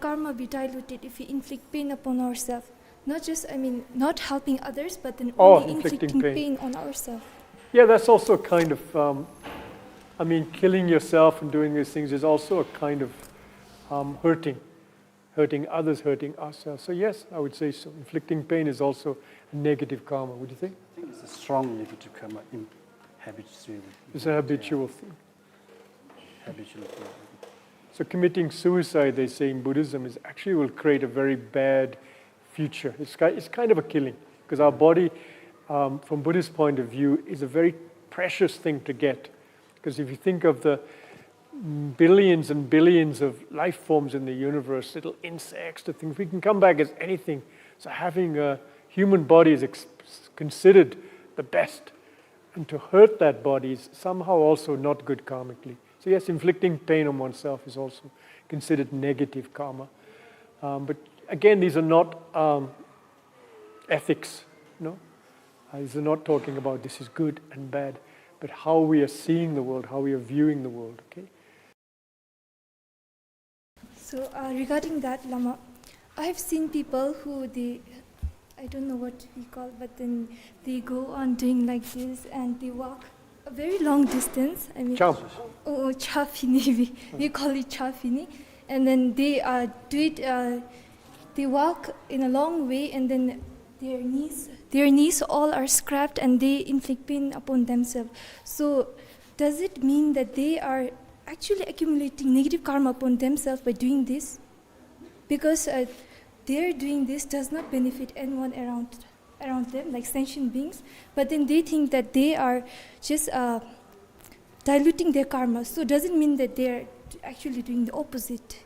karma be diluted if we inflict pain upon ourselves? Not just, not helping others, but then only inflicting pain on ourselves. Yeah, that's also a kind of, killing yourself and doing these things is also a kind of hurting others, hurting ourselves. So yes, I would say so. Inflicting pain is also a negative karma. Would you think? I think it's a strong negative karma in habitual. It's a habitual thing. Habitual thing. So committing suicide, they say in Buddhism, is actually will create a very bad future. It's kind of a killing, because our body, from Buddhist point of view, is a very precious thing to get. Because if you think of the billions and billions of life forms in the universe, little insects, the things, we can come back as anything. So having a human body is considered the best. And to hurt that body is somehow also not good karmically. So yes, inflicting pain on oneself is also considered negative karma. But again, these are not ethics, no? These are not talking about this is good and bad, but how we are seeing the world, how we are viewing the world, okay? So regarding that, Lama, I have seen people who I don't know what we call, but then they go on doing like this and they walk a very long distance. Chafini, we call it chafini. And then they they walk in a long way, and then their knees all are scrapped and they inflict pain upon themselves. So does it mean that they are actually accumulating negative karma upon themselves by doing this? Because their doing this does not benefit anyone around them, like sentient beings, but then they think that they are just diluting their karma. So does it mean that they are actually doing the opposite?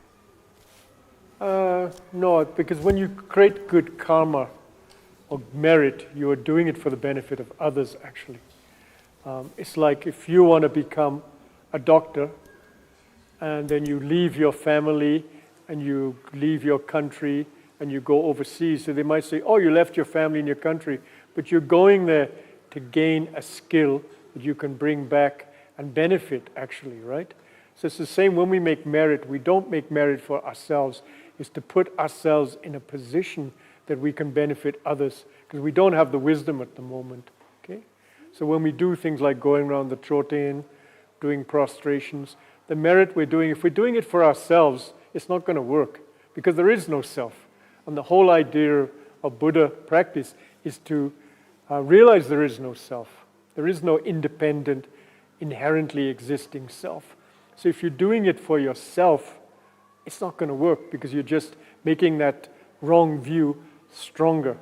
No, because when you create good karma or merit, you are doing it for the benefit of others, actually. It's like if you want to become a doctor, and then you leave your family, and you leave your country, and you go overseas. So they might say, oh, you left your family and your country, but you're going there to gain a skill that you can bring back and benefit, actually, right? So it's the same when we make merit. We don't make merit for ourselves. It's to put ourselves in a position that we can benefit others, because we don't have the wisdom at the moment, okay? So when we do things like going around the chotin, doing prostrations, the merit we're doing, if we're doing it for ourselves, it's not going to work, because there is no self. And the whole idea of Buddha practice is to realize there is no self. There is no independent, inherently existing self. So if you're doing it for yourself, it's not going to work, because you're just making that wrong view stronger.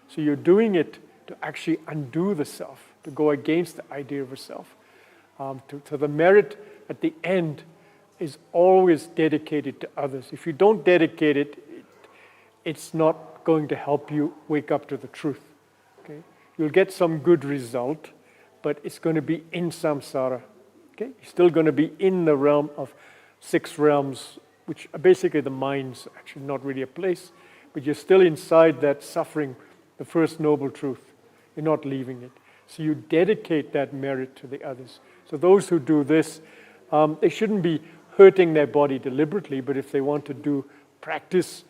So you're doing it to actually undo the self, to go against the idea of a self. To the merit at the end is always dedicated to others. If you don't dedicate it, it's not going to help you wake up to the truth. Okay? You'll get some good result, but it's going to be in samsara. Okay? You're still going to be in the realm of 6 realms, which are basically the mind's actually not really a place, but you're still inside that suffering, the first noble truth. You're not leaving it. So you dedicate that merit to the others. So those who do this, they shouldn't be hurting their body deliberately, but if they want to do practice,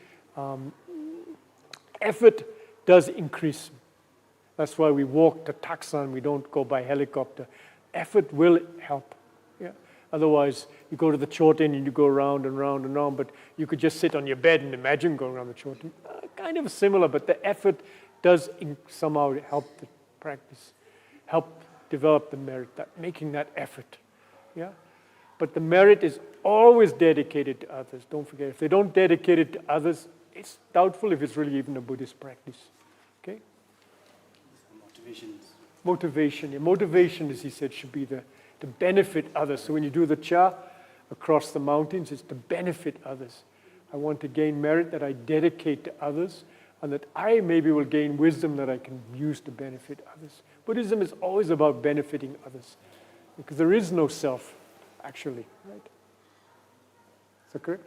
effort does increase. That's why we walk to Taksan, we don't go by helicopter. Effort will help. Yeah. Otherwise, you go to the chotin and you go round and round and round, but you could just sit on your bed and imagine going around the chotin. Kind of similar, but the effort does somehow help the practice, help develop the merit, making that effort. Yeah. But the merit is always dedicated to others. Don't forget, if they don't dedicate it to others, it's doubtful if it's really even a Buddhist practice. Okay? Motivation. Yeah, motivation, as he said, should be to benefit others. So when you do the cha across the mountains, it's to benefit others. I want to gain merit that I dedicate to others, and that I maybe will gain wisdom that I can use to benefit others. Buddhism is always about benefiting others, because there is no self, actually, right? Is that correct?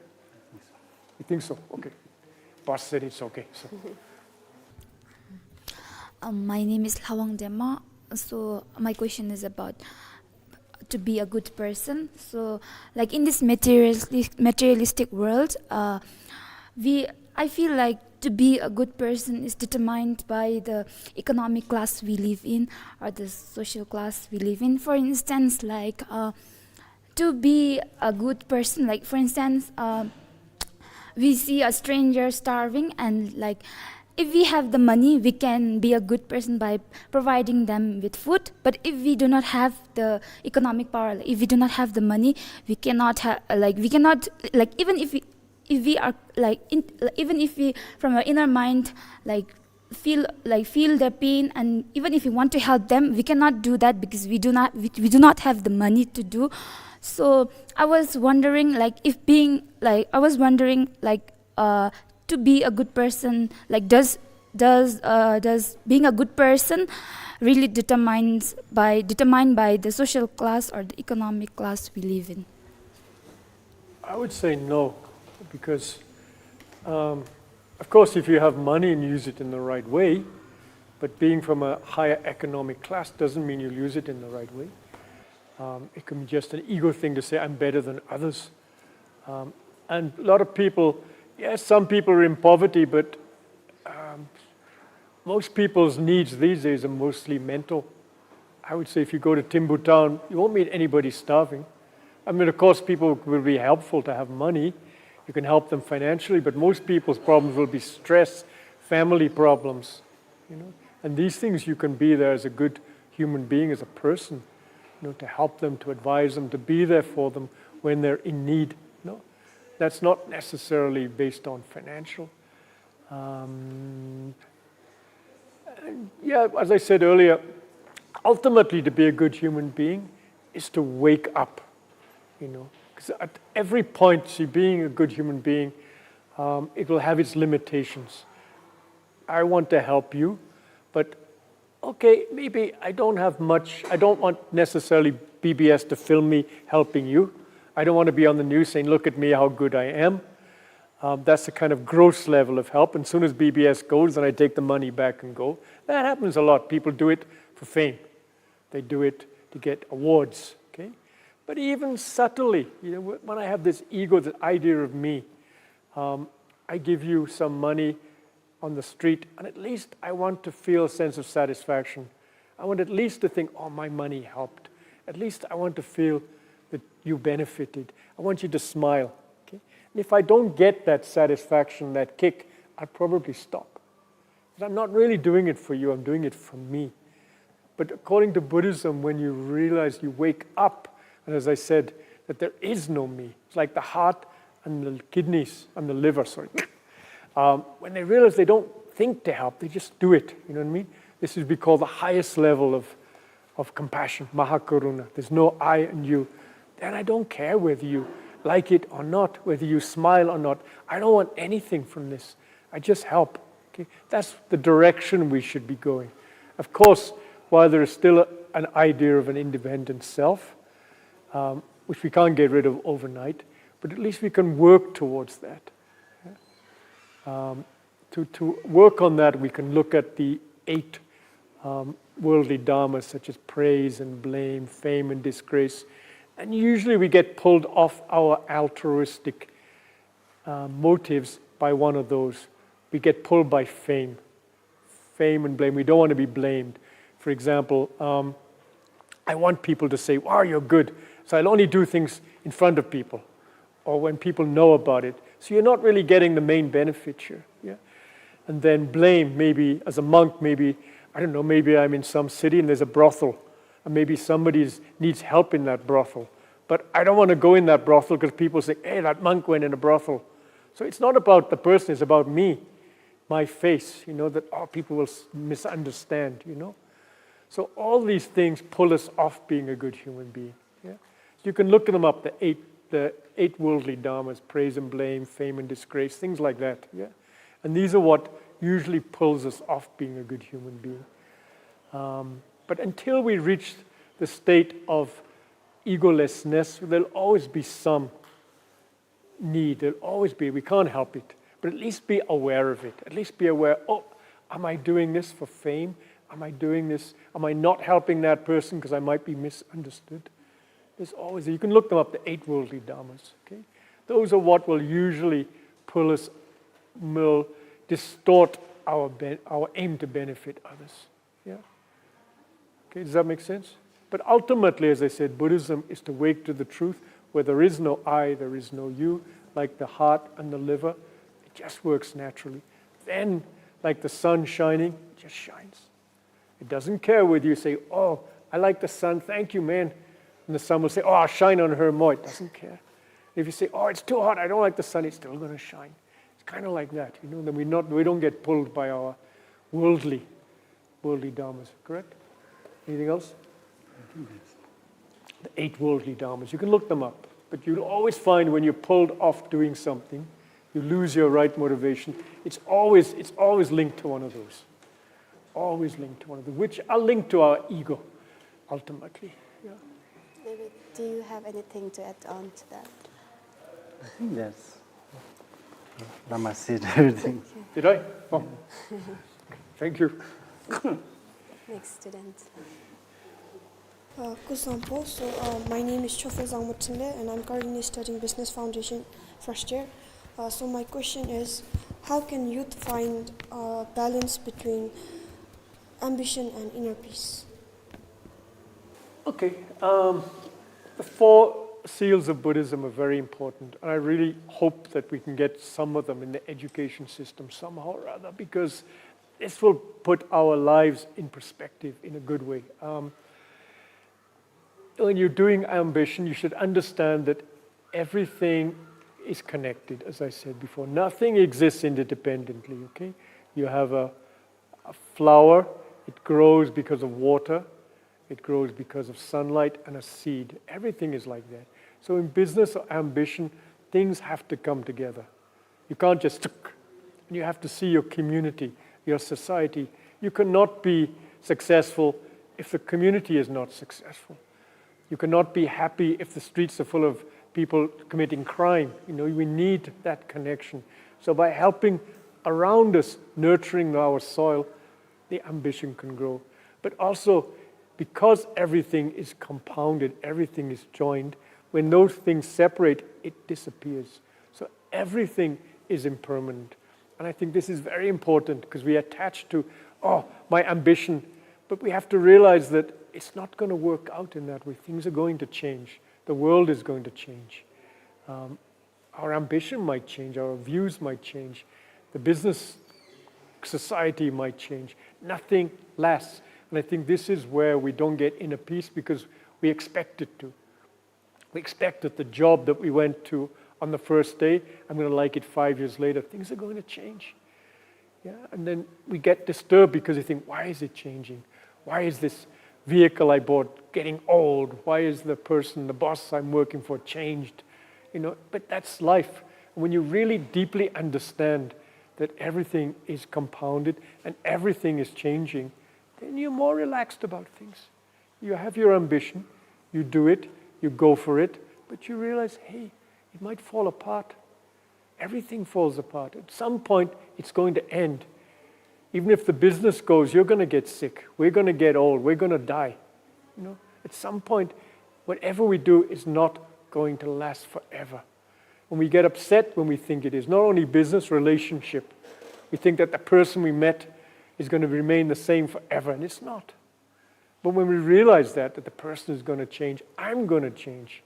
You think so? Okay. Boss said it's okay. So. My name is Lawang Dema. So my question is about to be a good person. So like in this materialistic world, I feel like to be a good person is determined by the economic class we live in or the social class we live in. For instance, like to be a good person, like for instance, we see a stranger starving, and like if we have the money, we can be a good person by providing them with food. But if we do not have the economic power, like if we do not have the money, we cannot have we cannot, like even if we are like even if we from our inner mind feel their pain, and even if we want to help them, we cannot do that because we do not have the money to do. So I was wondering to be a good person, like does being a good person really determined by the social class or the economic class we live in? I would say no, because of course if you have money and use it in the right way, but being from a higher economic class doesn't mean you'll use it in the right way. It can be just an ego thing to say I'm better than others. And a lot of people, yes, some people are in poverty, but most people's needs these days are mostly mental. I would say if you go to Timbu Town, you won't meet anybody starving. I mean, of course, people will be helpful to have money. You can help them financially, but most people's problems will be stress, family problems, you know. And these things you can be there as a good human being, as a person, you know, to help them, to advise them, to be there for them when they're in need. You know? That's not necessarily based on financial. Yeah, as I said earlier, ultimately to be a good human being is to wake up, you know. Because at every point, see, being a good human being, it will have its limitations. I want to help you, but okay, maybe I don't have much. I don't want necessarily BBS to film me helping you. I don't want to be on the news saying, look at me, how good I am. That's the kind of gross level of help. And as soon as BBS goes, then I take the money back and go. That happens a lot. People do it for fame. They do it to get awards, okay? But even subtly, you know, when I have this ego, this idea of me, I give you some money on the street, and at least I want to feel a sense of satisfaction. I want at least to think, oh, my money helped. At least I want to feel that you benefited. I want you to smile. Okay? And if I don't get that satisfaction, that kick, I'll probably stop. Because I'm not really doing it for you, I'm doing it for me. But according to Buddhism, when you realize, you wake up, and as I said, that there is no me. It's like the heart and the kidneys and the liver, sorry. When they realize they don't think to help, they just do it. You know what I mean? This would be called the highest level of compassion, Mahakaruna. There's no I and you. Then I don't care whether you like it or not, whether you smile or not. I don't want anything from this. I just help. Okay? That's the direction we should be going. Of course, while there is still an idea of an independent self, which we can't get rid of overnight, but at least we can work towards that. To work on that, we can look at the 8 worldly dharmas, such as praise and blame, fame and disgrace. And usually we get pulled off our altruistic motives by one of those. We get pulled by fame and blame. We don't want to be blamed. For example, I want people to say, wow, you're good. So I'll only do things in front of people or when people know about it. So you're not really getting the main benefit here. Yeah? And then blame, maybe as a monk, maybe, I don't know, maybe I'm in some city and there's a brothel. And maybe somebody needs help in that brothel. But I don't want to go in that brothel because people say, hey, that monk went in a brothel. So it's not about the person, it's about me, my face, you know, that people will misunderstand, you know. So all these things pull us off being a good human being. Yeah? So you can look at them up, the eight worldly dharmas, praise and blame, fame and disgrace, things like that. Yeah? And these are what usually pulls us off being a good human being. But until we reach the state of egolessness, there'll always be some need. There'll always be, we can't help it. But at least be aware of it. At least be aware, oh, am I doing this for fame? Am I doing this? Am I not helping that person because I might be misunderstood? There's always, you can look them up, the 8 worldly dharmas. Okay? Those are what will usually pull us will distort our aim to benefit others. Yeah? Okay, does that make sense? But ultimately, as I said, Buddhism is to wake to the truth where there is no I, there is no you, like the heart and the liver. It just works naturally. Then, like the sun shining, it just shines. It doesn't care whether you say, oh, I like the sun, thank you, man. And the sun will say, oh, I'll shine on her more. It doesn't care. If you say, oh, it's too hot, I don't like the sun, it's still going to shine. It's kind of like that, you know. Then we don't get pulled by our worldly dharmas, correct? Anything else? The 8 worldly dharmas. You can look them up. But you'll always find when you're pulled off doing something, you lose your right motivation. It's always linked to one of those. Always linked to one of them, which are linked to our ego, ultimately. Yeah. David, do you have anything to add on to that? I think that's Lama said everything. Did I? Oh. Thank you. Next student. Kusampo. So my name is Chofel Zangmutsinde and I'm currently studying Business Foundation first year. So my question is, how can youth find a balance between ambition and inner peace? Okay. The 4 seals of Buddhism are very important. And I really hope that we can get some of them in the education system somehow or other, because this will put our lives in perspective in a good way. When you're doing ambition, you should understand that everything is connected, as I said before. Nothing exists independently, okay? You have a flower, it grows because of water, it grows because of sunlight and a seed. Everything is like that. So in business or ambition, things have to come together. You can't just, you have to see your community, your society. You cannot be successful if the community is not successful. You cannot be happy if the streets are full of people committing crime. You know, we need that connection. So by helping around us, nurturing our soil, the ambition can grow. But also, because everything is compounded, everything is joined, when those things separate, it disappears. So everything is impermanent. And I think this is very important because we attach to, oh, my ambition. But we have to realize that it's not going to work out in that way. Things are going to change. The world is going to change. Our ambition might change. Our views might change. The business society might change. Nothing lasts. And I think this is where we don't get inner peace because we expect it to. We expect that the job that we went to on the first day, I'm going to like it 5 years later. Things are going to change. Yeah? And then we get disturbed because we think, why is it changing? Why is this vehicle I bought getting old? Why is the person, the boss I'm working for changed? You know, but that's life. When you really deeply understand that everything is compounded and everything is changing, then you're more relaxed about things. You have your ambition, you do it, you go for it, but you realize, hey, it might fall apart. Everything falls apart. At some point, it's going to end. Even if the business goes, you're going to get sick. We're going to get old. We're going to die. You know, at some point, whatever we do is not going to last forever. When we get upset when we think it is, not only business, relationship. We think that the person we met is going to remain the same forever, and it's not. But when we realize that the person is going to change, I'm going to change.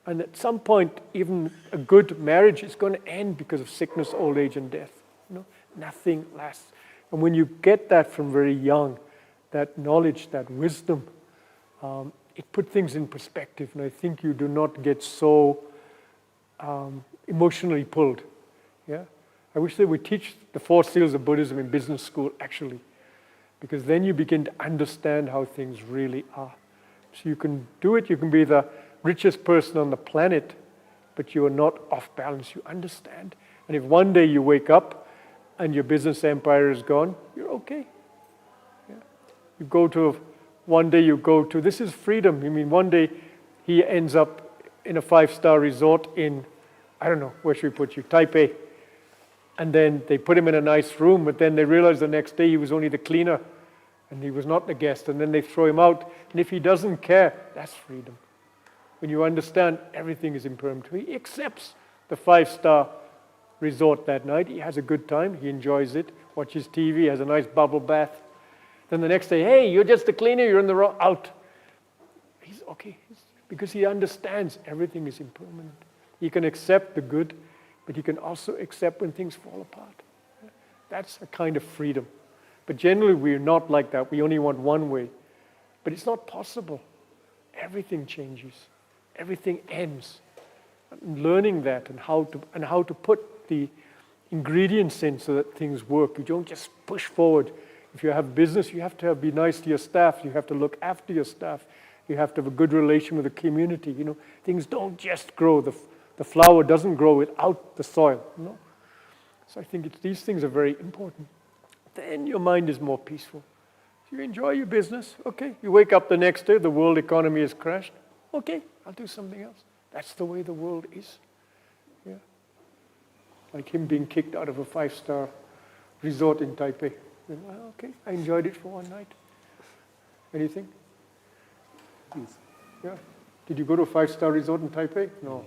And at some point, even a good marriage is going to end because of sickness, old age, and death. You know, nothing lasts. And when you get that from very young, that knowledge, that wisdom, it puts things in perspective. And I think you do not get so emotionally pulled. Yeah, I wish they would teach the 4 seals of Buddhism in business school, actually, because then you begin to understand how things really are. So you can do it. You can be the richest person on the planet, but you are not off balance. You understand. And if one day you wake up and your business empire is gone, you're okay. Yeah. One day you go to, this is freedom. I mean, one day he ends up in a 5-star resort in, I don't know, where should we put you? Taipei. And then they put him in a nice room, but then they realize the next day he was only the cleaner and he was not the guest. And then they throw him out. And if he doesn't care, that's freedom. When you understand everything is impermanent, he accepts the 5-star resort that night. He has a good time. He enjoys it. Watches TV. Has a nice bubble bath. Then the next day, hey, you're just a cleaner. You're in the wrong out. He's okay because he understands everything is impermanent. He can accept the good, but he can also accept when things fall apart. That's a kind of freedom. But generally, we're not like that. We only want one way. But it's not possible. Everything changes. Everything ends. And learning that and how to put the ingredients in so that things work. You don't just push forward. If you have business, you have to be nice to your staff. You have to look after your staff. You have to have a good relation with the community. You know, things don't just grow. The flower doesn't grow without the soil. No. So I think these things are very important. Then your mind is more peaceful. You enjoy your business, okay. You wake up the next day, the world economy has crashed. Okay, I'll do something else. That's the way the world is. Yeah. Like him being kicked out of a 5-star resort in Taipei. Okay, I enjoyed it for one night. Anything? Yes. Yeah. Did you go to a 5-star resort in Taipei? No.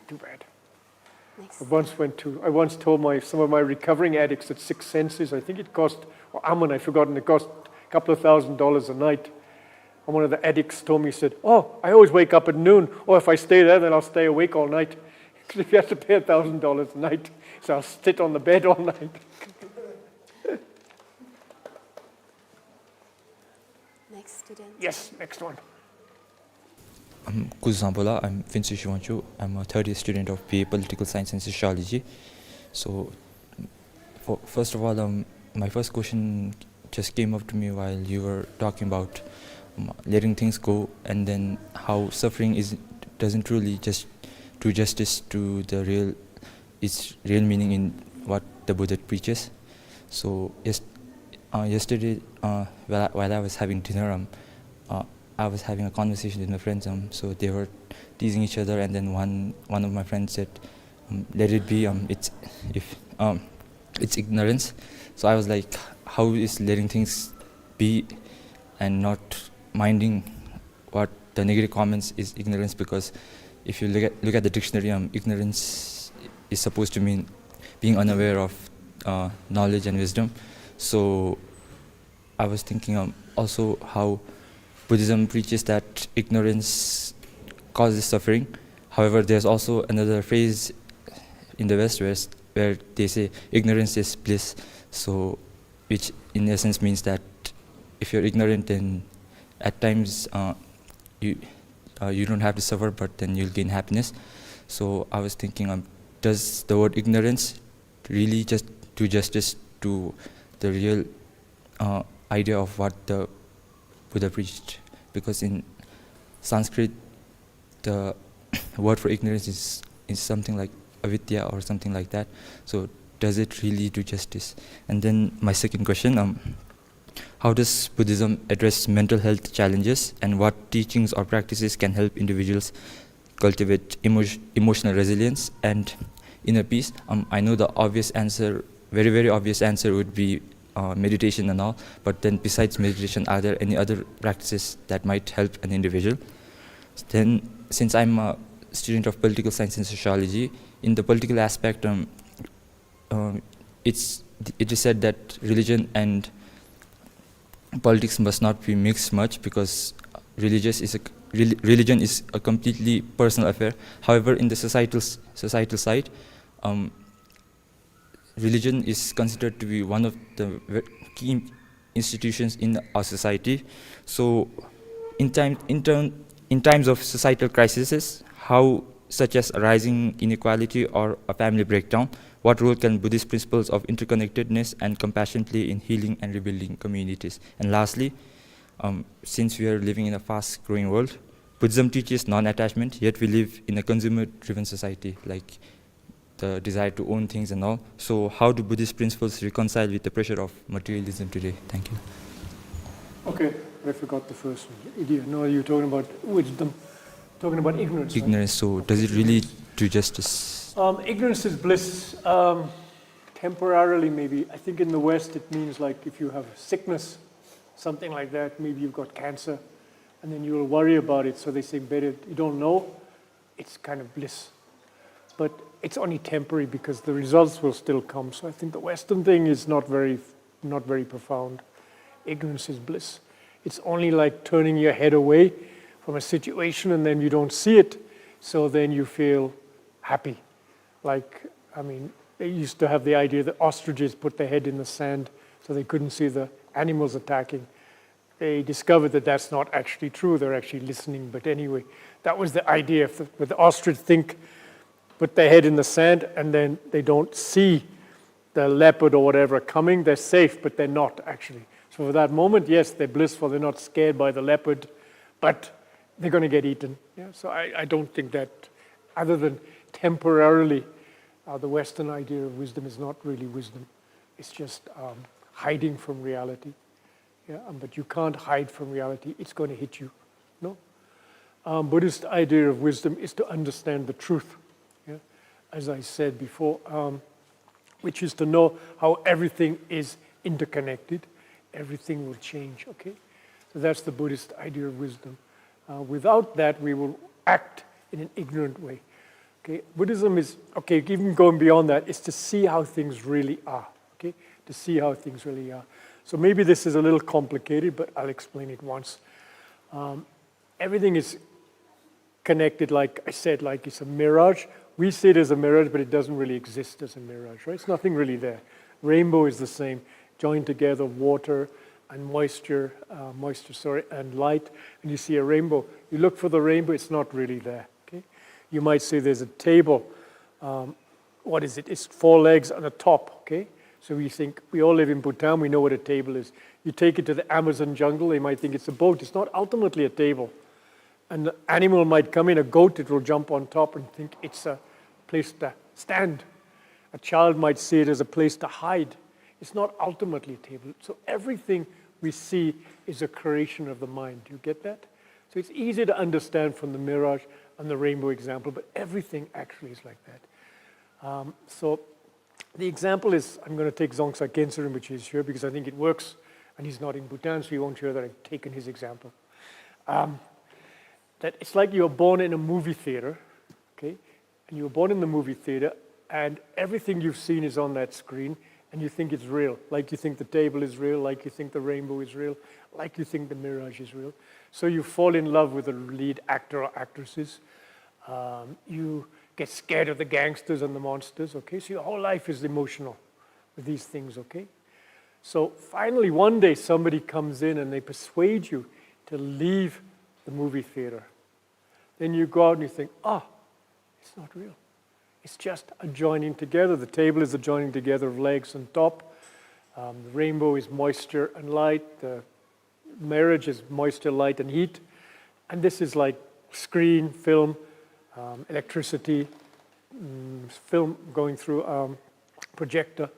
Too bad. Next. I once told some of my recovering addicts that 6 senses, I think it cost, or Amun, I've forgotten, it cost a couple of $1,000s a night. And one of the addicts told me, he said, oh, I always wake up at noon. Or if I stay there, then I'll stay awake all night. Because if you have to pay $1,000 a night, so I'll sit on the bed all night. Next student. Yes, next one. I'm Kuzambola. I'm Vinci Shivanchu. I'm a third year student of BA Political Science and Sociology. So, first of all, my first question just came up to me while you were talking about letting things go, and then how suffering doesn't truly just do justice to its real meaning in what the Buddha preaches. So, yesterday, while I was having dinner, I was having a conversation with my friends. So they were teasing each other, and then one of my friends said, "Let it be. It's ignorance." So I was like, "How is letting things be and not minding what the negative comments is ignorance?" Because if you look at the dictionary, ignorance is supposed to mean being unaware of knowledge and wisdom. So I was thinking also how Buddhism preaches that ignorance causes suffering. However, there's also another phrase in the West where they say ignorance is bliss. So, which in essence means that if you're ignorant, then at times you don't have to suffer, but then you'll gain happiness. So I was thinking, does the word ignorance really just do justice to the real idea of what the Buddha preached? Because in Sanskrit, the word for ignorance is something like avidya or something like that. So does it really do justice? And then my second question, how does Buddhism address mental health challenges, and what teachings or practices can help individuals cultivate emotional resilience and inner peace? I know the obvious answer, very, very obvious answer would be meditation and all, but then besides meditation, are there any other practices that might help an individual? Then, since I'm a student of political science and sociology, in the political aspect, it is said that religion and politics must not be mixed much, because religion is a completely personal affair. However, in the societal side, religion is considered to be one of the key institutions in our society. So, in times of societal crises, such as rising inequality or a family breakdown, what role can Buddhist principles of interconnectedness and compassion play in healing and rebuilding communities? And lastly, since we are living in a fast-growing world, Buddhism teaches non-attachment, yet we live in a consumer-driven society, like the desire to own things and all. So how do Buddhist principles reconcile with the pressure of materialism today? Thank you. Okay, I forgot the first one. Idea. No, you're talking about wisdom, talking about ignorance. Ignorance, so does it really do justice? Ignorance is bliss. Temporarily, maybe. I think in the West it means like if you have sickness, something like that, maybe you've got cancer, and then you'll worry about it. So they say better, you don't know, it's kind of bliss. but it's only temporary because the results will still come. So I think the Western thing is not very profound. Ignorance is bliss. It's only like turning your head away from a situation and then you don't see it, so then you feel happy. Like, I mean, they used to have the idea that ostriches put their head in the sand so they couldn't see the animals attacking. They discovered that that's not actually true. They're actually listening. But anyway, that was the idea. With the ostrich put their head in the sand and then they don't see the leopard or whatever coming. They're safe, but they're not actually. So for that moment, yes, they're blissful. They're not scared by the leopard, but they're going to get eaten. Yeah? So I don't think that, other than temporarily, the Western idea of wisdom is not really wisdom. It's just hiding from reality. Yeah? But you can't hide from reality. It's going to hit you. No? Buddhist idea of wisdom is to understand the truth. Yeah? As I said before, which is to know how everything is interconnected. Everything will change. Okay? So that's the Buddhist idea of wisdom. Without that, we will act in an ignorant way. Okay? Buddhism is, okay, even going beyond that, is to see how things really are. Okay? To see how things really are. So maybe this is a little complicated, but I'll explain it once. Everything is connected, like I said, like it's a mirage. We see it as a mirage, but it doesn't really exist as a mirage, right? It's nothing really there. Rainbow is the same, joined together, water and moisture, and light, and you see a rainbow. You look for the rainbow, it's not really there. Okay? You might say there's a table. What is it? It's 4 legs on the top. Okay? So we think, we all live in Bhutan, we know what a table is. You take it to the Amazon jungle, they might think it's a boat. It's not ultimately a table. An animal might come in, a goat, it will jump on top and think it's a place to stand. A child might see it as a place to hide. It's not ultimately a table. So everything we see is a creation of the mind. Do you get that? So it's easy to understand from the mirage and the rainbow example, but everything actually is like that. So the example is, I'm going to take Dzongsa Khyentse, which is here, because I think it works, and he's not in Bhutan, so you won't hear that I've taken his example. That it's like you were born in a movie theater, okay? And you were born in the movie theater, and everything you've seen is on that screen, and you think it's real. Like you think the table is real, like you think the rainbow is real, like you think the mirage is real. So you fall in love with the lead actor or actresses. You get scared of the gangsters and the monsters, okay? So your whole life is emotional with these things, okay? So finally, one day, somebody comes in and they persuade you to leave the movie theater. Then you go out and you think, it's not real. It's just a joining together. The table is a joining together of legs and top. The rainbow is moisture and light. The marriage is moisture, light, and heat. And this is like screen, film, electricity, film going through projector.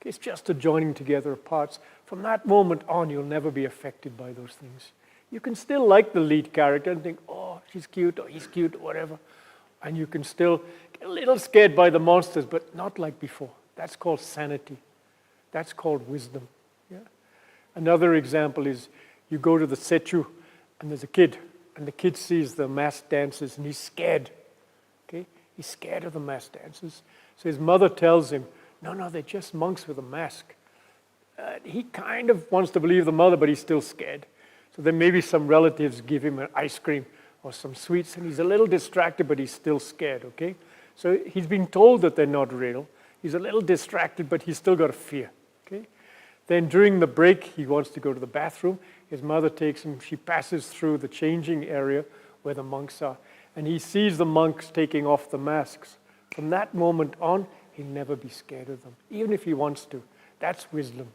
It's just a joining together of parts. From that moment on, you'll never be affected by those things. You can still like the lead character and think, oh, she's cute, or he's cute, or whatever. And you can still get a little scared by the monsters, but not like before. That's called sanity. That's called wisdom. Yeah? Another example is you go to the sechu, and there's a kid, and the kid sees the masked dancers, and he's scared. Okay? He's scared of the masked dancers. So his mother tells him, no, they're just monks with a mask. He kind of wants to believe the mother, but he's still scared. So then maybe some relatives give him an ice cream or some sweets, and he's a little distracted, but he's still scared, okay? So he's been told that they're not real. He's a little distracted, but he's still got a fear, okay? Then during the break, he wants to go to the bathroom. His mother takes him. She passes through the changing area where the monks are, and he sees the monks taking off the masks. From that moment on, he'll never be scared of them, even if he wants to. That's wisdom,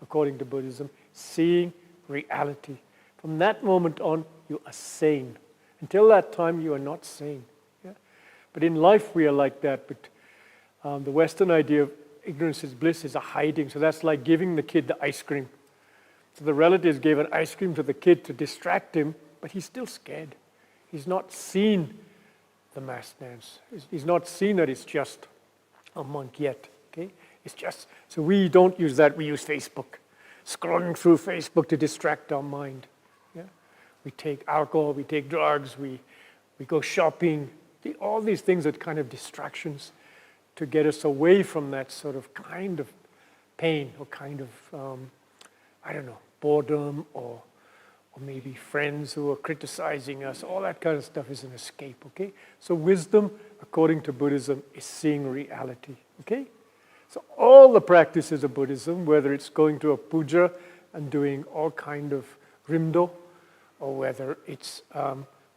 according to Buddhism, seeing reality. From that moment on, you are sane. Until that time, you are not sane. Yeah? But in life, we are like that. But the Western idea of ignorance is bliss is a hiding. So that's like giving the kid the ice cream. So the relatives gave an ice cream to the kid to distract him, but he's still scared. He's not seen the mass dance. He's not seen that it's just a monk yet. Okay? It's just, so we don't use that, we use Facebook. Scrolling through Facebook to distract our mind. Yeah? We take alcohol, we take drugs, we go shopping. All these things are kind of distractions to get us away from that sort of kind of pain or kind of, I don't know, boredom or maybe friends who are criticizing us. All that kind of stuff is an escape, okay? So wisdom, according to Buddhism, is seeing reality, okay? So all the practices of Buddhism, whether it's going to a puja and doing all kind of rimdo, or whether it's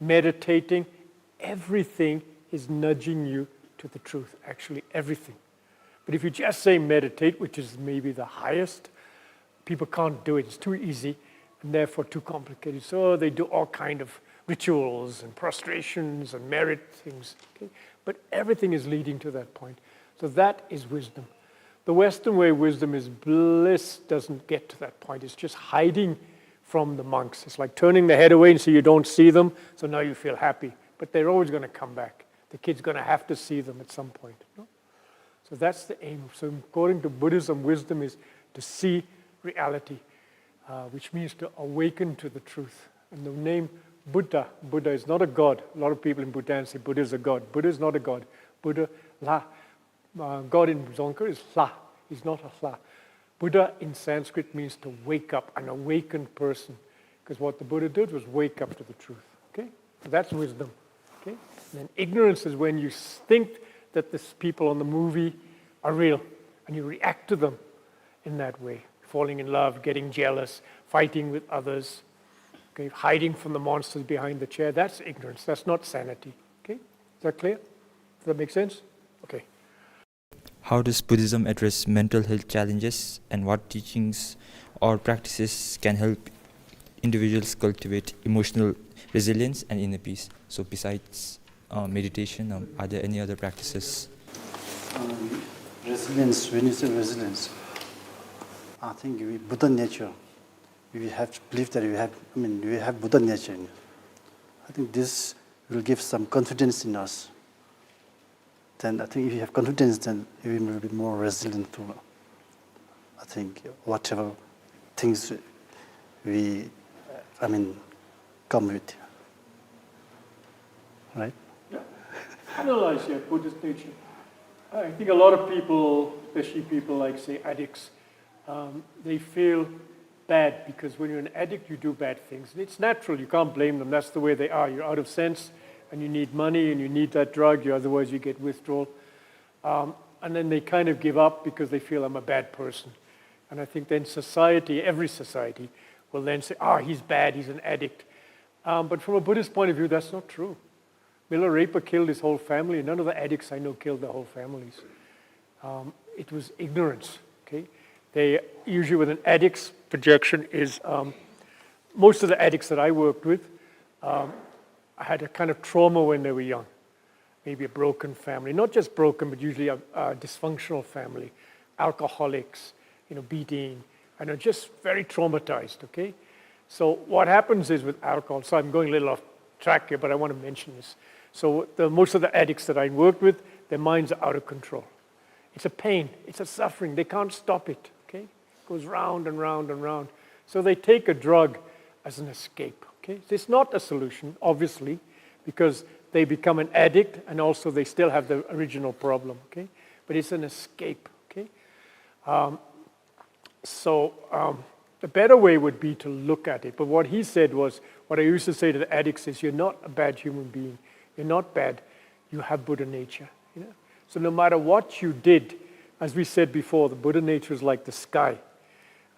meditating, everything is nudging you to the truth, actually everything. But if you just say meditate, which is maybe the highest, people can't do it. It's too easy and therefore too complicated. So they do all kind of rituals and prostrations and merit things. Okay? But everything is leading to that point. So that is wisdom. The Western way of wisdom is bliss doesn't get to that point. It's just hiding from the monks. It's like turning the head away so you don't see them, so now you feel happy. But they're always going to come back. The kid's going to have to see them at some point. You know? So that's the aim. So according to Buddhism, wisdom is to see reality, which means to awaken to the truth. And the name Buddha is not a god. A lot of people in Bhutan say Buddha is a god. Buddha is not a god. Buddha, La. God in Dzongkar is La. He's not a La. Buddha in Sanskrit means to wake up, an awakened person. Because what the Buddha did was wake up to the truth. Okay? So that's wisdom. Okay? And then ignorance is when you think that the people on the movie are real and you react to them in that way. Falling in love, getting jealous, fighting with others, okay? Hiding from the monsters behind the chair. That's ignorance. That's not sanity. Okay? Is that clear? Does that make sense? Okay. How does Buddhism address mental health challenges, and what teachings or practices can help individuals cultivate emotional resilience and inner peace? So besides meditation, are there any other practices? Resilience, when you say resilience, I think we Buddha nature. We have to believe that we have Buddha nature. I think this will give some confidence in us. Then I think if you have confidence, then you will be more resilient to, I think, whatever things we, come with. Right? Yeah. Analyze your Buddhist nature. I think a lot of people, especially people like, say, addicts, they feel bad because when you're an addict, you do bad things. It's natural. You can't blame them. That's the way they are. You're out of sense, and you need money, and you need that drug. Otherwise, you get withdrawal. And then they kind of give up because they feel I'm a bad person. And I think then society, every society, will then say, he's bad, he's an addict. But from a Buddhist point of view, that's not true. Milarepa killed his whole family. None of the addicts I know killed their whole families. It was ignorance. Okay, they usually with an addict's projection is most of the addicts that I worked with had a kind of trauma when they were young, maybe a broken family, not just broken, but usually a dysfunctional family, alcoholics, beating, and are just very traumatized. Okay, so what happens is with alcohol. So I'm going a little off track here, but I want to mention this. So most of the addicts that I worked with, their minds are out of control. It's a pain. It's a suffering. They can't stop it. Okay, it goes round and round and round. So they take a drug as an escape. Okay, it's not a solution, obviously, because they become an addict and also they still have the original problem. Okay, but it's an escape. Okay, the better way would be to look at it. But what he said was, what I used to say to the addicts is, you're not a bad human being. You're not bad. You have Buddha nature. So no matter what you did, as we said before, the Buddha nature is like the sky.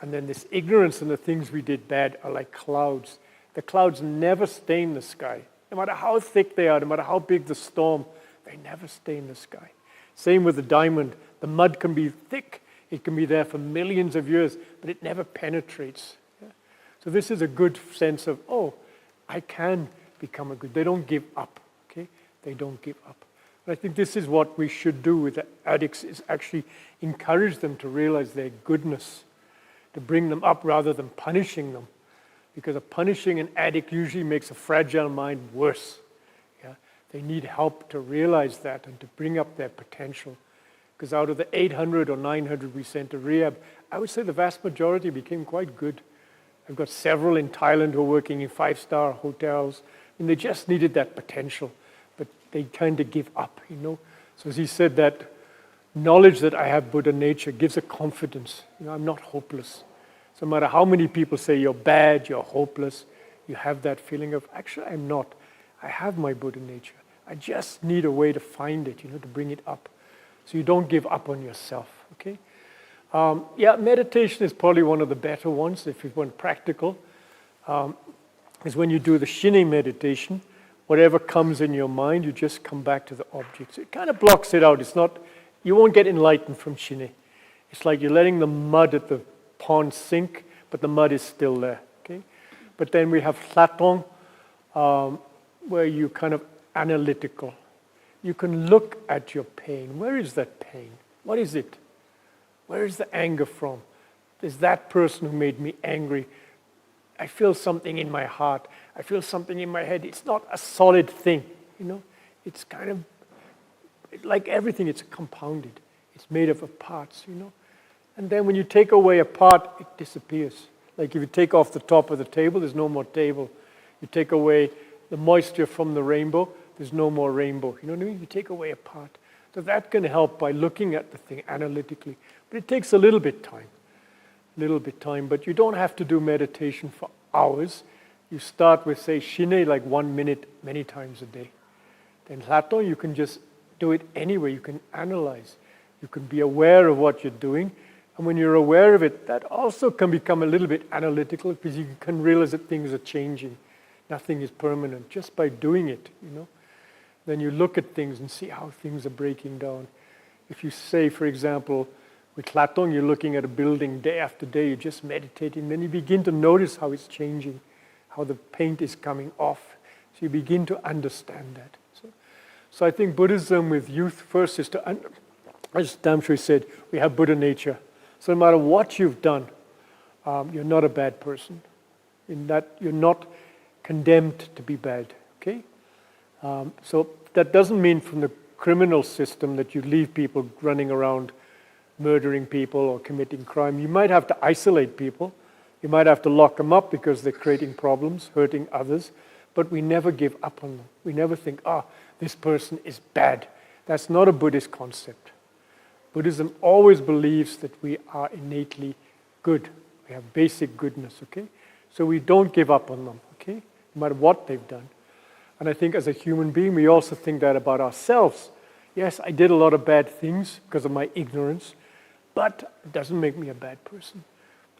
And then this ignorance and the things we did bad are like clouds. The clouds never stain the sky. No matter how thick they are, no matter how big the storm, they never stain the sky. Same with the diamond. The mud can be thick. It can be there for millions of years, but it never penetrates. Yeah? So this is a good sense of, I can become a good. They don't give up. Okay, they don't give up. And I think this is what we should do with the addicts: is actually encourage them to realize their goodness, to bring them up rather than punishing them, because punishing an addict usually makes a fragile mind worse. Yeah, they need help to realize that and to bring up their potential. Because out of the 800 or 900 we sent to rehab, I would say the vast majority became quite good. I've got several in Thailand who are working in 5-star hotels, and they just needed that potential. But they kind of give up, you know. So as he said, that knowledge that I have Buddha nature gives a confidence. You know, I'm not hopeless. So no matter how many people say you're bad, you're hopeless, you have that feeling of, actually, I'm not. I have my Buddha nature. I just need a way to find it, you know, to bring it up. So you don't give up on yourself, okay? Yeah, meditation is probably one of the better ones if you want practical. Is when you do the Shine meditation, whatever comes in your mind, you just come back to the objects. It kind of blocks it out. It's not, you won't get enlightened from Shine. It's like you're letting the mud at the pond sink, but the mud is still there, okay? But then we have Hlatong, where you kind of analytical. You can look at your pain. Where is that pain? What is it? Where is the anger from? Is that person who made me angry? I feel something in my heart. I feel something in my head. It's not a solid thing, you know. It's kind of, like everything, it's compounded. It's made up of parts, you know. And then when you take away a part, it disappears. Like if you take off the top of the table, there's no more table. You take away the moisture from the rainbow, there's no more rainbow. You know what I mean? You take away a part. So that can help by looking at the thing analytically. But it takes a little bit time. But you don't have to do meditation for hours. You start with, say, Shine, like 1 minute, many times a day. Then Hlatong, you can just do it anyway. You can analyze. You can be aware of what you're doing. And when you're aware of it, that also can become a little bit analytical because you can realize that things are changing. Nothing is permanent just by doing it, you know. Then you look at things and see how things are breaking down. If you say, for example, with Hlatong, you're looking at a building day after day, you're just meditating, then you begin to notice how it's changing, how the paint is coming off. So you begin to understand that. So I think Buddhism with youth first is to, as Lam Shenphen said, we have Buddha nature. So no matter what you've done, you're not a bad person. In that you're not condemned to be bad, okay? So that doesn't mean from the criminal system that you leave people running around murdering people or committing crime. You might have to isolate people. You might have to lock them up because they're creating problems, hurting others. But we never give up on them. We never think, this person is bad. That's not a Buddhist concept. Buddhism always believes that we are innately good. We have basic goodness, okay? So we don't give up on them, okay? No matter what they've done. And I think as a human being, we also think that about ourselves. Yes, I did a lot of bad things because of my ignorance, but it doesn't make me a bad person.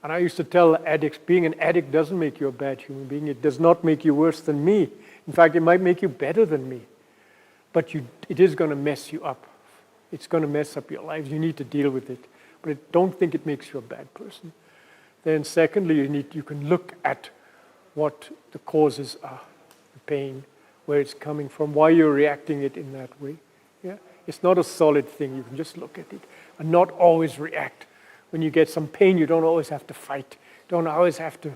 And I used to tell addicts, being an addict doesn't make you a bad human being. It does not make you worse than me. In fact, it might make you better than me. But it is going to mess you up. It's going to mess up your lives. You need to deal with it. But don't think it makes you a bad person. Then secondly, you can look at what the causes are, the pain, where it's coming from, why you're reacting it in that way. Yeah? It's not a solid thing. You can just look at it and not always react. When you get some pain, you don't always have to fight. You don't always have to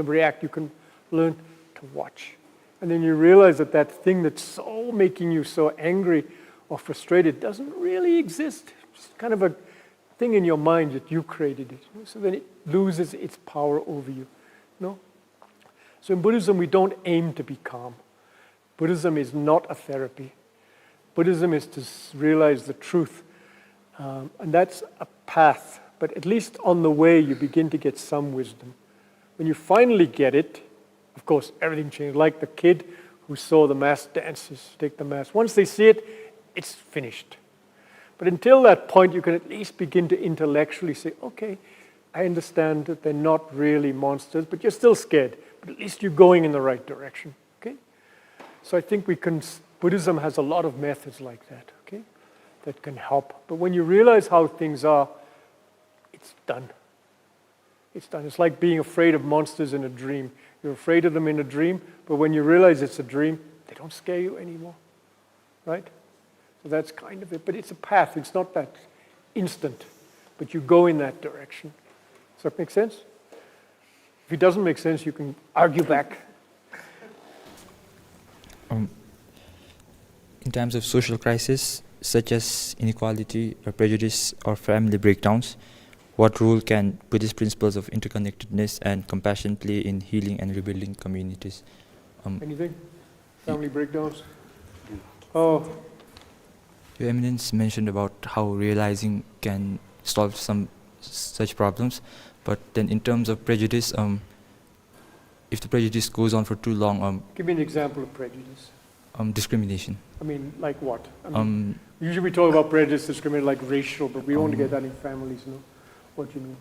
react. You can learn to watch. And then you realize that that thing that's so making you so angry or frustrated doesn't really exist. It's kind of a thing in your mind that you created it. So then it loses its power over you. No? So in Buddhism, we don't aim to be calm. Buddhism is not a therapy. Buddhism is to realize the truth. And that's a path. But at least on the way, you begin to get some wisdom. When you finally get it, of course, everything changes. Like the kid who saw the mass dances, take the mass. Once they see it, it's finished. But until that point, you can at least begin to intellectually say, okay, I understand that they're not really monsters, but you're still scared. But at least you're going in the right direction, okay? So I think Buddhism has a lot of methods like that, okay? That can help. But when you realize how things are, it's done. It's done. It's like being afraid of monsters in a dream. You're afraid of them in a dream, but when you realize it's a dream, they don't scare you anymore, right? So that's kind of it. But it's a path. It's not that instant, but you go in that direction. Does that make sense? If it doesn't make sense, you can argue back. In times of social crisis, such as inequality or prejudice or family breakdowns, what role can Buddhist principles of interconnectedness and compassion play in healing and rebuilding communities? Anything? Family breakdowns? Oh, Your Eminence mentioned about how realizing can solve some such problems, but then in terms of prejudice, if the prejudice goes on for too long, give me an example of prejudice. discrimination. I mean, like what? I mean, usually we talk about prejudice, discrimination, like racial, but we only get that in families, no? What do you mean?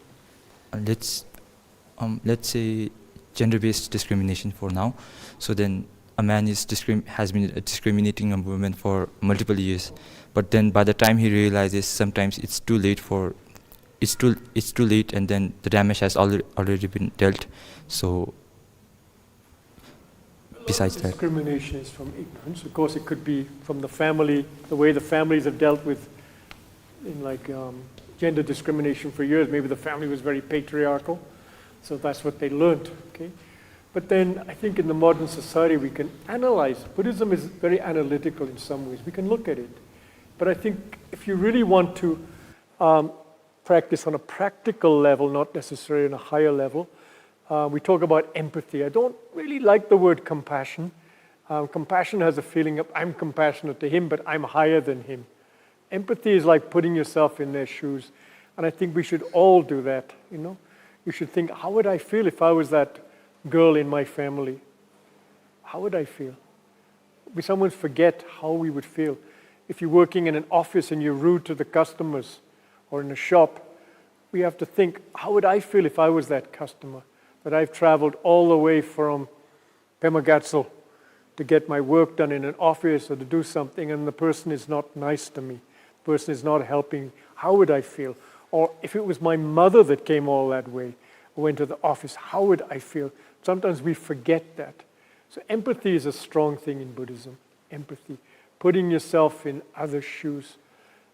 Let's say gender-based discrimination for now. So then a man has been discriminating a woman for multiple years, but then by the time he realizes, sometimes it's too late, and then the damage has already been dealt. So besides that, discrimination is from ignorance. Of course, it could be from the family, the way the families have dealt with, in like gender discrimination for years. Maybe the family was very patriarchal, so that's what they learned. Okay, but then I think in the modern society we can analyze. Buddhism is very analytical in some ways. We can look at it, but I think if you really want to practice on a practical level, not necessarily on a higher level. We talk about empathy. I don't really like the word compassion. Compassion has a feeling of I'm compassionate to him, but I'm higher than him. Empathy is like putting yourself in their shoes. And I think we should all do that, you know. You should think, how would I feel if I was that girl in my family? How would I feel? We sometimes forget how we would feel. If you're working in an office and you're rude to the customers, or in a shop, we have to think, how would I feel if I was that customer? That I've traveled all the way from Pemagotzel to get my work done in an office or to do something, and the person is not nice to me. The person is not helping. How would I feel? Or if it was my mother that came all that way, or went to the office, how would I feel? Sometimes we forget that. So empathy is a strong thing in Buddhism. Empathy. Putting yourself in other shoes.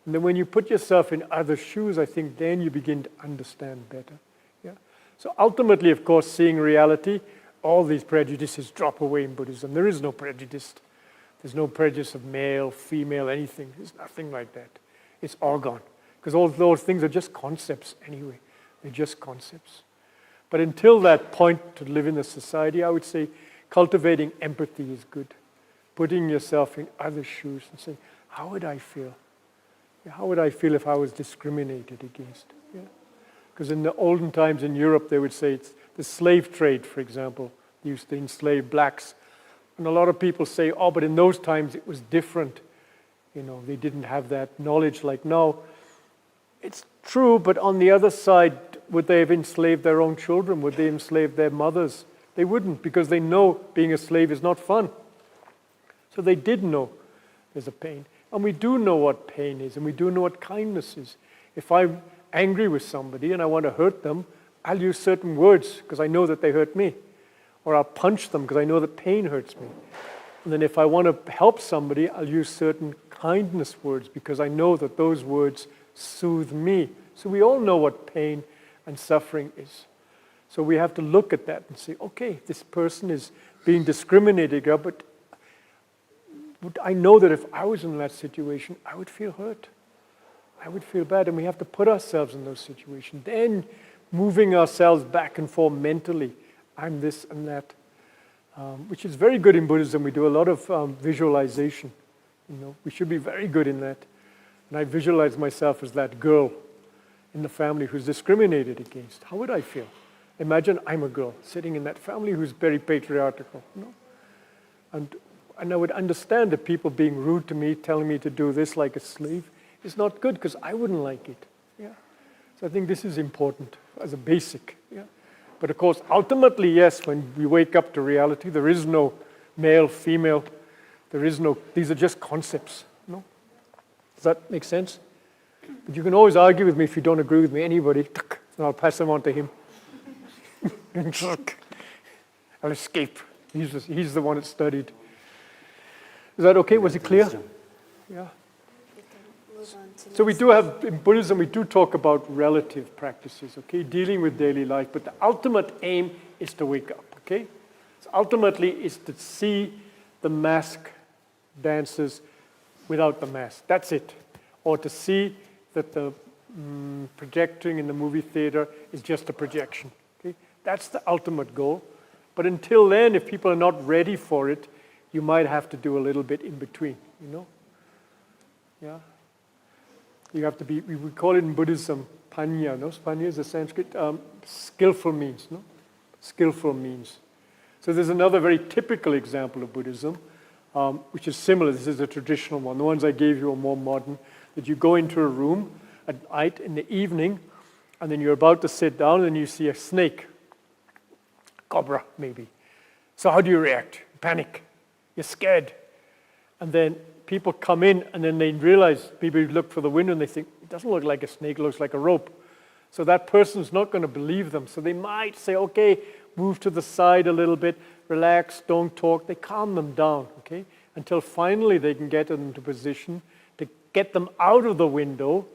And then when you put yourself in other shoes, I think then you begin to understand better. Yeah. So ultimately, of course, seeing reality, all these prejudices drop away in Buddhism. There is no prejudice. There's no prejudice of male, female, anything. There's nothing like that. It's all gone. Because all those things are just concepts anyway. They're just concepts. But until that point to live in a society, I would say cultivating empathy is good. Putting yourself in other shoes and saying, how would I feel? How would I feel if I was discriminated against? Because in the olden times in Europe, they would say it's the slave trade, for example. They used to enslave blacks. And a lot of people say, oh, but in those times it was different. You know, they didn't have that knowledge like now. It's true, but on the other side, would they have enslaved their own children? Would they enslave their mothers? They wouldn't, because they know being a slave is not fun. So they did know there's a pain. And we do know what pain is, and we do know what kindness is. If I'm angry with somebody and I want to hurt them, I'll use certain words because I know that they hurt me. Or I'll punch them because I know that pain hurts me. And then if I want to help somebody, I'll use certain kindness words because I know that those words soothe me. So we all know what pain and suffering is. So we have to look at that and say, okay, this person is being discriminated against, but I know that if I was in that situation, I would feel hurt. I would feel bad, and we have to put ourselves in those situations. Then moving ourselves back and forth mentally, I'm this and that, which is very good in Buddhism. We do a lot of visualization. You know, we should be very good in that. And I visualize myself as that girl in the family who's discriminated against. How would I feel? Imagine I'm a girl sitting in that family who's very patriarchal. You know? And I would understand that people being rude to me, telling me to do this like a slave, is not good because I wouldn't like it. Yeah. So I think this is important as a basic. Yeah. But of course, ultimately, yes, when we wake up to reality, there is no male, female. There is no, these are just concepts. No? Does that make sense? But you can always argue with me if you don't agree with me, anybody, and I'll pass them on to him. I'll escape. He's the one that studied. Is that okay? Was it clear? Yeah. So we do have, in Buddhism, we do talk about relative practices, okay? Dealing with daily life, but the ultimate aim is to wake up, okay? So ultimately is to see the mask dancers without the mask. That's it. Or to see that the projecting in the movie theater is just a projection, okay? That's the ultimate goal. But until then, if people are not ready for it, you might have to do a little bit in between. you know? Yeah. You have to be, we would call it in Buddhism, panya, no? Panya is a Sanskrit, skillful means, no? Skillful means. So there's another very typical example of Buddhism, which is similar. This is a traditional one. The ones I gave you are more modern, that you go into a room at night in the evening, and then you're about to sit down and you see a snake, cobra maybe. So how do you react? Panic. You're scared. And then people come in and then they realize, people look for the window and they think, it doesn't look like a snake, it looks like a rope. So that person's not going to believe them. So they might say, okay, move to the side a little bit, relax, don't talk. They calm them down, okay? Until finally they can get them into position to get them out of the window.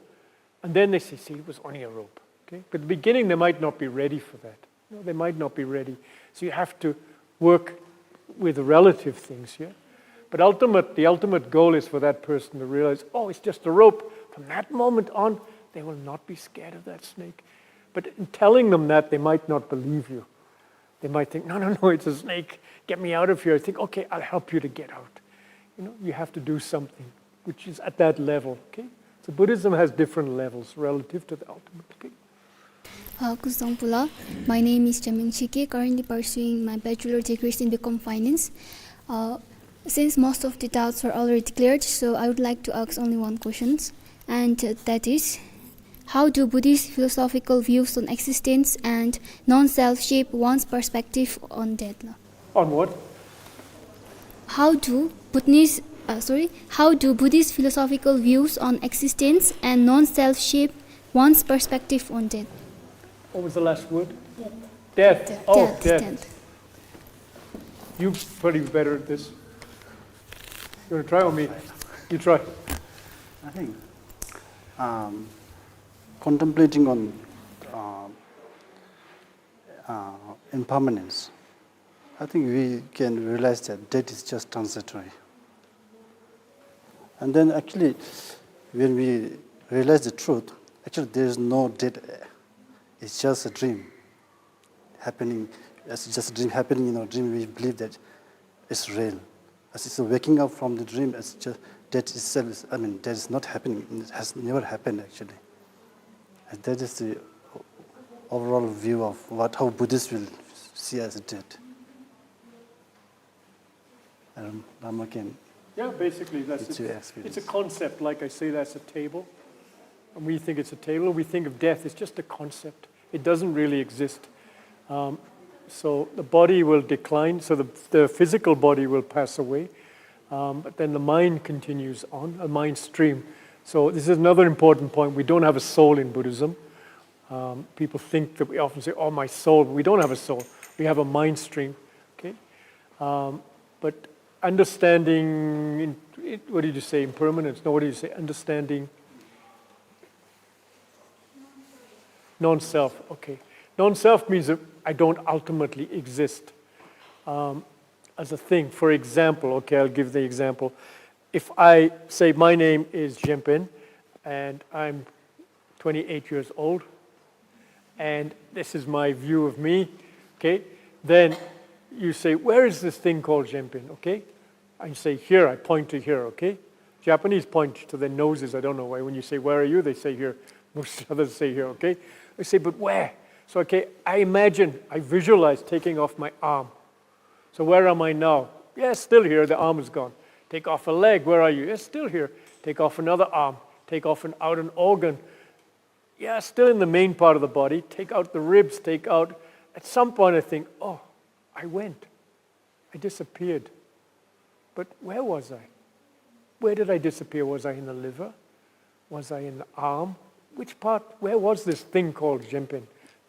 And then they say, see, it was only a rope. Okay? But at the beginning, they might not be ready for that. No, they might not be ready. So you have to work with relative things here. But the ultimate goal is for that person to realize, oh, it's just a rope. From that moment on, they will not be scared of that snake. But in telling them that, they might not believe you. They might think, no, it's a snake. Get me out of here. I think, okay, I'll help you to get out. You know, you have to do something which is at that level. Okay. So Buddhism has different levels relative to the ultimate. Okay. Kusongpula. My name is Chamin Chike, currently pursuing my bachelor degrees in Becom Finance. Since most of the doubts are already cleared, so I would like to ask only one question, and that is, how do Buddhist philosophical views on existence and non-self shape one's perspective on death? On what? How do Buddhist philosophical views on existence and non-self shape one's perspective on death? What was the last word? Death. Oh, death. You're probably better at this. You want to try or me? You try. I think contemplating on impermanence, I think we can realize that death is just transitory. And then actually, when we realize the truth, actually there is no death. It's just a dream happening. It's just a dream happening in our dream. We believe that it's real. As it's waking up from the dream, it's just death itself. That is not happening. It has never happened actually. And that is the overall view of how Buddhists will see as death. Rama can. Yeah, basically that's it. It's a concept. Like I say, that's a table. And we think it's a table. We think of death as just a concept. It doesn't really exist. So the body will decline. So the physical body will pass away. But then the mind continues on, a mind stream. So this is another important point. We don't have a soul in Buddhism. People think that we often say, oh, my soul. But we don't have a soul. We have a mind stream. Okay? But understanding, what did you say, impermanence? No, what did you say? Understanding non-self. Okay. Non-self means that I don't ultimately exist as a thing. For example, okay, I'll give the example. If I say my name is Shenphen and I'm 28 years old and this is my view of me, okay, then you say, where is this thing called Shenphen, okay? I say here, I point to here, okay? Japanese point to their noses, I don't know why. When you say, where are you? They say here. Most others say here, okay? I say, but where? So, okay, I visualize taking off my arm. So where am I now? Yes, still here, the arm is gone. Take off a leg, where are you? Yes, still here. Take off another arm. Take off out an organ. Yeah, still in the main part of the body. Take out the ribs, at some point I think, oh, I went. I disappeared. But where was I? Where did I disappear? Was I in the liver? Was I in the arm? Which part? Where was this thing called Shenphen?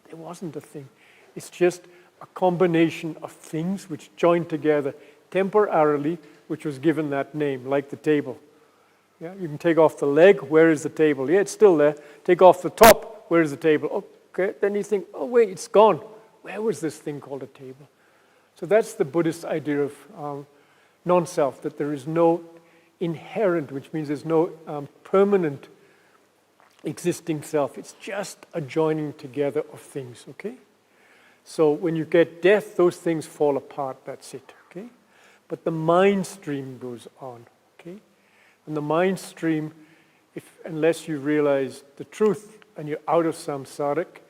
There wasn't a thing. It's just a combination of things which joined together temporarily, which was given that name, like the table. Yeah, you can take off the leg, where is the table? Yeah, it's still there. Take off the top, where is the table? Okay, then you think, oh wait, it's gone. Where was this thing called a table? So that's the Buddhist idea of non-self, that there is no inherent, which means there's no permanent existing self. It's just a joining together of things, okay? So when you get death, those things fall apart, that's it, okay? But the mind stream goes on, okay? And the mind stream, unless you realize the truth and you're out of samsaric,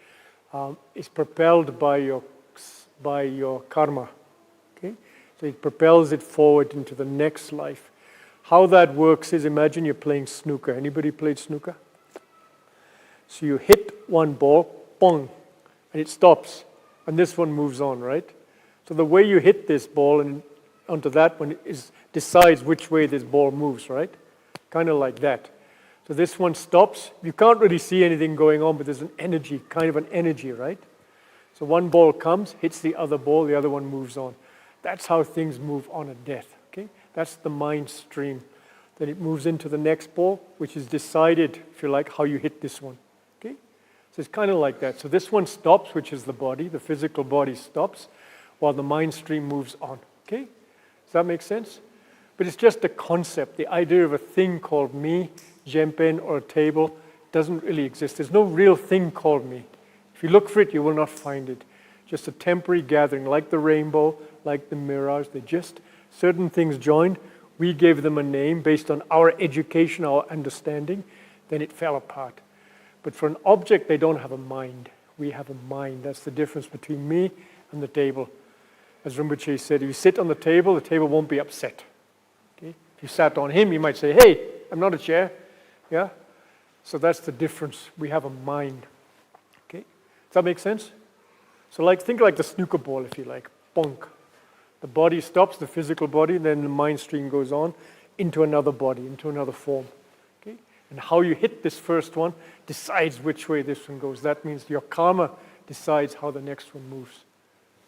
is propelled by your karma. Okay? So it propels it forward into the next life. How that works is, imagine you're playing snooker. Anybody played snooker? So you hit one ball, pong, and it stops. And this one moves on, right? So the way you hit this ball and onto that one decides which way this ball moves, right? Kind of like that. So this one stops. You can't really see anything going on, but there's an energy, kind of an energy, right? So one ball comes, hits the other ball, the other one moves on. That's how things move on at death, okay? That's the mind stream. Then it moves into the next ball, which is decided, if you like, how you hit this one, okay? So it's kind of like that. So this one stops, which is the body, the physical body stops, while the mind stream moves on, okay? Does that make sense? But it's just a concept. The idea of a thing called me, Shenphen, or a table doesn't really exist. There's no real thing called me. If you look for it, you will not find it. Just a temporary gathering, like the rainbow, like the mirage. They're just certain things joined. We gave them a name based on our education, our understanding. Then it fell apart. But for an object, they don't have a mind. We have a mind. That's the difference between me and the table. As Rinpoche said, if you sit on the table won't be upset. Okay? If you sat on him, you might say, hey, I'm not a chair. Yeah? So that's the difference. We have a mind. Okay? Does that make sense? So think like the snooker ball, if you like. Bonk. The body stops, the physical body, then the mind stream goes on into another body, into another form. Okay? And how you hit this first one decides which way this one goes. That means your karma decides how the next one moves.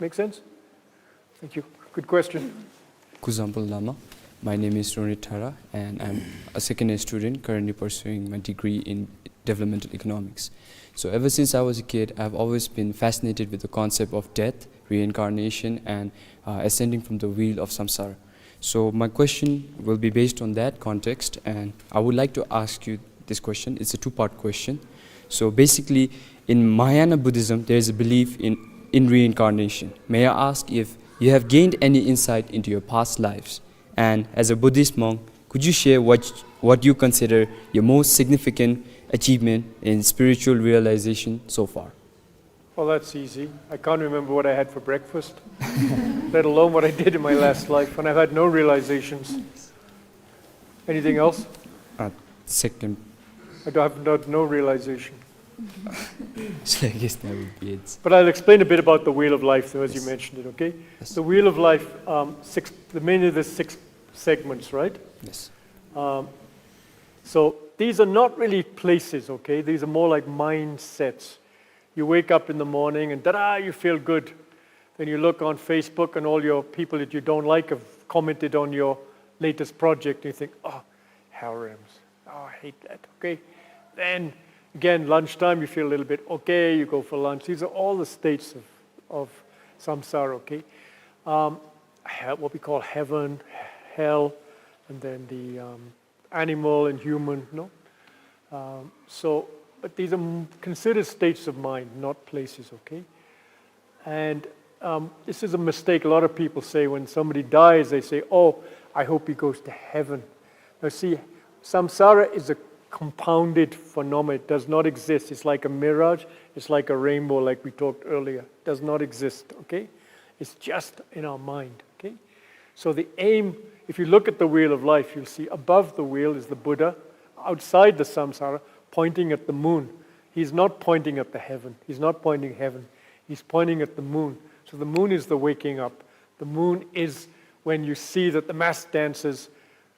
Make sense? Thank you. Good question. Kuzampul Lama. My name is Ronit Thara, and I'm a second-year student currently pursuing my degree in developmental economics. So ever since I was a kid, I've always been fascinated with the concept of death, reincarnation, and ascending from the wheel of samsara. So my question will be based on that context, and I would like to ask you this question. It's a two-part question. So basically, in Mahayana Buddhism, there is a belief in reincarnation. May I ask if you have gained any insight into your past lives? And as a Buddhist monk, could you share what you consider your most significant achievement in spiritual realization so far? Well, that's easy. I can't remember what I had for breakfast, let alone what I did in my last life, and I've had no realizations. Anything else? Second. I don't have no realization. So I guess that would be it. But I'll explain a bit about the wheel of life, though, as you mentioned it, okay? Yes. The wheel of life, mainly there's 6 segments, right? Yes. So these are not really places, okay? These are more like mindsets. You wake up in the morning and ta-da, you feel good. Then you look on Facebook and all your people that you don't like have commented on your latest project. And you think, oh, hell rims. Oh, I hate that, okay? Then again, lunchtime, you feel a little bit okay, you go for lunch. These are all the states of samsara, okay? What we call heaven, hell, and then the animal and human, no? But these are considered states of mind, not places, okay? And this is a mistake a lot of people say when somebody dies, they say, oh, I hope he goes to heaven. Now see, samsara is a compounded phenomenon. It does not exist. It's like a mirage. It's like a rainbow, like we talked earlier. It does not exist, okay? It's just in our mind, okay? So the aim, if you look at the wheel of life, you'll see above the wheel is the Buddha, outside the samsara, pointing at the moon. He's not pointing at the heaven. He's not pointing heaven. He's pointing at the moon. So the moon is the waking up. The moon is when you see that the mass dancers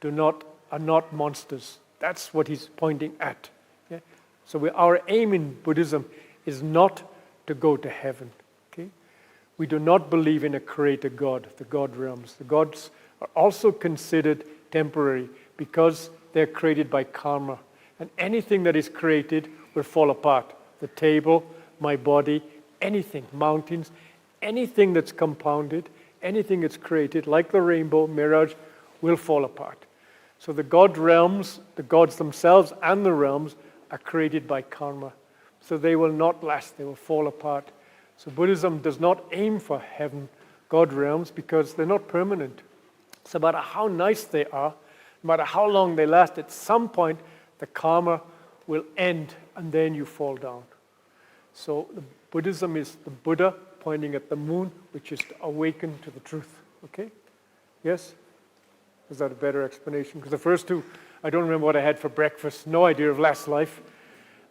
are not monsters. That's what he's pointing at. Yeah? So our aim in Buddhism is not to go to heaven. Okay? We do not believe in a creator God, the God realms. The gods are also considered temporary because they're created by karma. And anything that is created will fall apart. The table, my body, anything, mountains, anything that's compounded, anything that's created, like the rainbow, mirage, will fall apart. So the God realms, the gods themselves and the realms are created by karma. So they will not last, they will fall apart. So Buddhism does not aim for heaven, God realms, because they're not permanent. So no matter how nice they are, No matter how long they last, at some point, the karma will end, and then you fall down. So the Buddhism is the Buddha pointing at the moon, which is to awaken to the truth. Okay? Yes? Is that a better explanation? Because the first two, I don't remember what I had for breakfast, no idea of last life,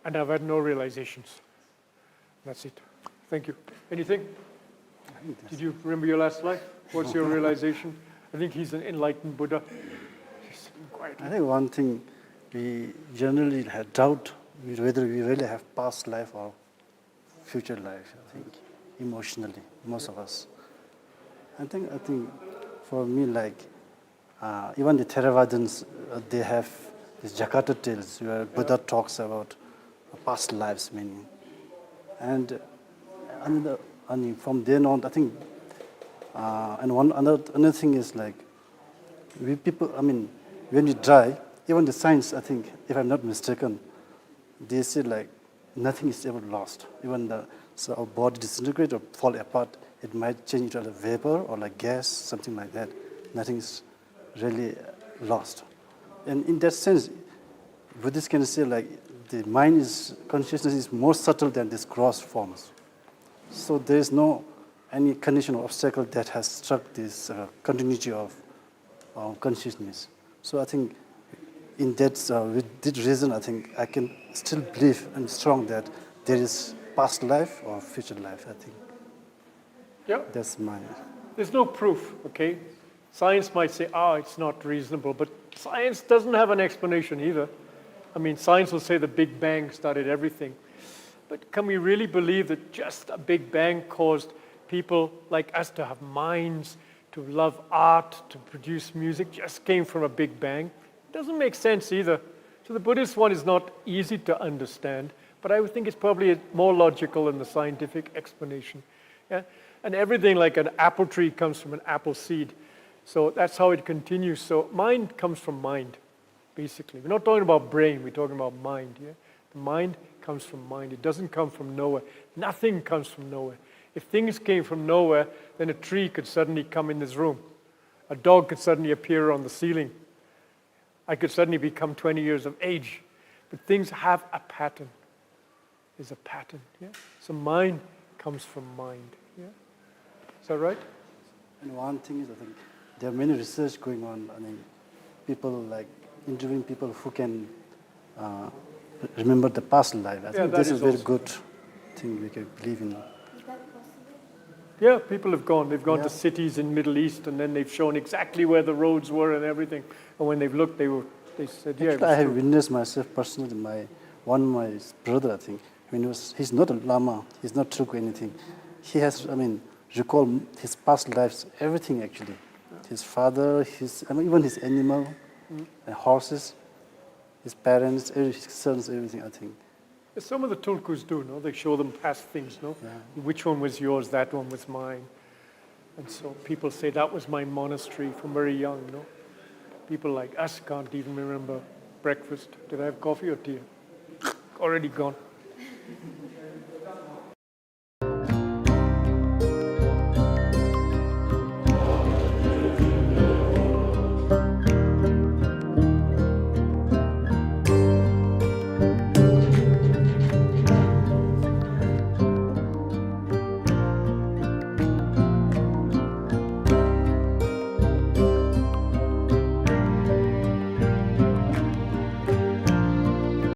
and I've had no realizations. That's it. Thank you. Anything? Did you remember your last life? What's your realization? I think he's an enlightened Buddha. He's sitting quietly. I think one thing we generally have doubt whether we really have past life or future life, I think, emotionally, most of us. I think for me, like, even the Theravadins, they have these Jakarta tales where Buddha talks about past lives, meaning. And from then on, I think, and another thing is like, we people, when we die, even the science, I think, if I'm not mistaken, they say like nothing is ever lost. Even so our body disintegrates or fall apart, it might change into a vapor or like gas, something like that. Nothing is really lost. And in that sense, Buddhists can say like the mind is, consciousness is more subtle than these gross forms. So there is no any condition or obstacle that has struck this continuity of consciousness. So I think in that, with that reason, I think I can still believe and strong that there is past life or future life, I think. Yeah. That's mine. There's no proof, okay? Science might say, it's not reasonable, but science doesn't have an explanation either. I mean, science will say the Big Bang started everything. But can we really believe that just a Big Bang caused people like us to have minds, to love art, to produce music, just came from a Big Bang? It doesn't make sense either. So the Buddhist one is not easy to understand, but I would think it's probably more logical than the scientific explanation. Yeah? And everything like an apple tree comes from an apple seed. So that's how it continues. So mind comes from mind, basically. We're not talking about brain, we're talking about mind. Yeah? The mind comes from mind. It doesn't come from nowhere. Nothing comes from nowhere. If things came from nowhere, then a tree could suddenly come in this room. A dog could suddenly appear on the ceiling. I could suddenly become 20 years of age. But things have a pattern. There's a pattern. Yeah? So mind comes from mind. Yeah? Is that right? And one thing is, I think, there are many research going on. I mean, people like interviewing people who can remember the past life. I think this is a very good thing we can believe in. Yeah, people have gone. They've gone to cities in Middle East, and then they've shown exactly where the roads were and everything. And when they've looked, they said, yeah. Actually, I have witnessed myself personally. My brother, I think, he's not a lama. He's not took anything. He has, recall his past lives, everything actually. His father, even his animal, horses, his parents, his sons, everything, I think. Some of the tulkus do, no? They show them past things, no? Yeah. Which one was yours, that one was mine. And so people say, that was my monastery from very young, no? People like us can't even remember breakfast. Did I have coffee or tea? Already gone.